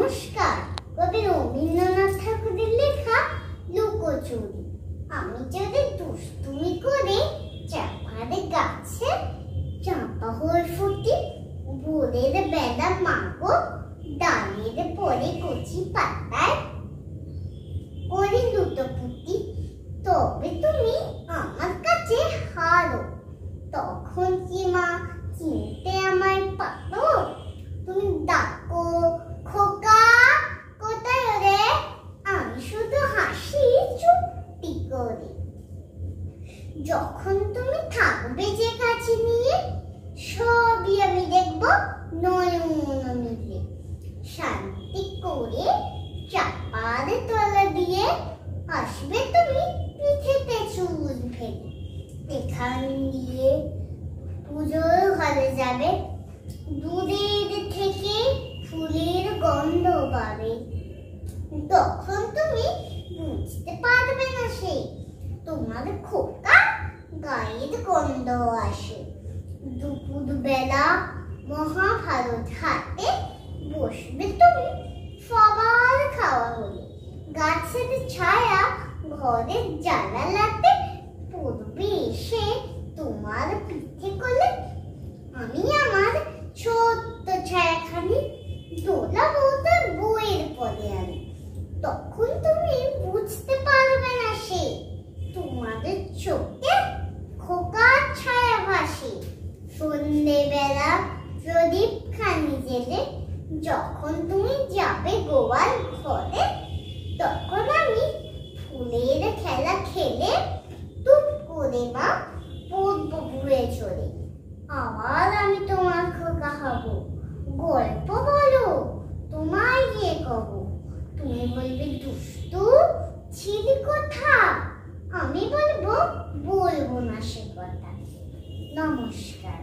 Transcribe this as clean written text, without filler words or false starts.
নমস্কার। কবি রবীন্দ্রনাথ ঠাকুরের লেখা লুকোচুরি। আমি যদি দুষ্টুমি করে চাপার গাছে চাপা হয়ে ফুটি, ভোরের বেলা মাগো ডালের পরে কচি পাতায় করি লুটোপুটি, তবে তুমি আমার কাছে হারো। তখন কি মা চিনতে আমায় পারো? তুমি ডাকো, খোকা কোথায় রে? আমি শুধু হাসি চুপটি করে। যখন তুমি থাকবে যে কাছে নিয়ে, সবই আমি দেখবো নয়ন মিলে। শান্তি করে চাপার তলা দিয়ে আসবে তুমি পিঠেতে চুল ফেলে। এখান দিয়ে পুজোর ঘরে যাবে, দূরের থেকে ফুলের গন্ধ পাবে। তখন তুমি বুঝতে পারবে না সে তোমার খোকা গায়ের গন্ধ আসে। দুপুর বেলা মহাভারত হাতে বসবে তুমি সবার খাওয়া হলে। গাছের ছায়া ঘরের জানালাতে পড়বে এসে তোমার পিঠে কোলে। আমি আমার ছোট্ট ছায়াখানি দোলাবো তার বইয়ের পরে আনি। তখন তুমি বুঝতে পারবে না সে তোমাদের চোখে খোকার ছায়া ভাসে। সন্ধ্যেবেলা প্রদীপ খানি জেলে যখন তুমি যাবে গোয়াল ঘরে, তখন আমি ফুলের খেলা খেলে টুপ করে মা পড়বো ঘুরে চলে। আবার আমি তোমার খোকা হব, গল্প বলো তোমায় গিয়ে কব। তুমি বলবে দুষ্টু ছিলি কথা, আমি বলবো না সে কথা। নমস্কার।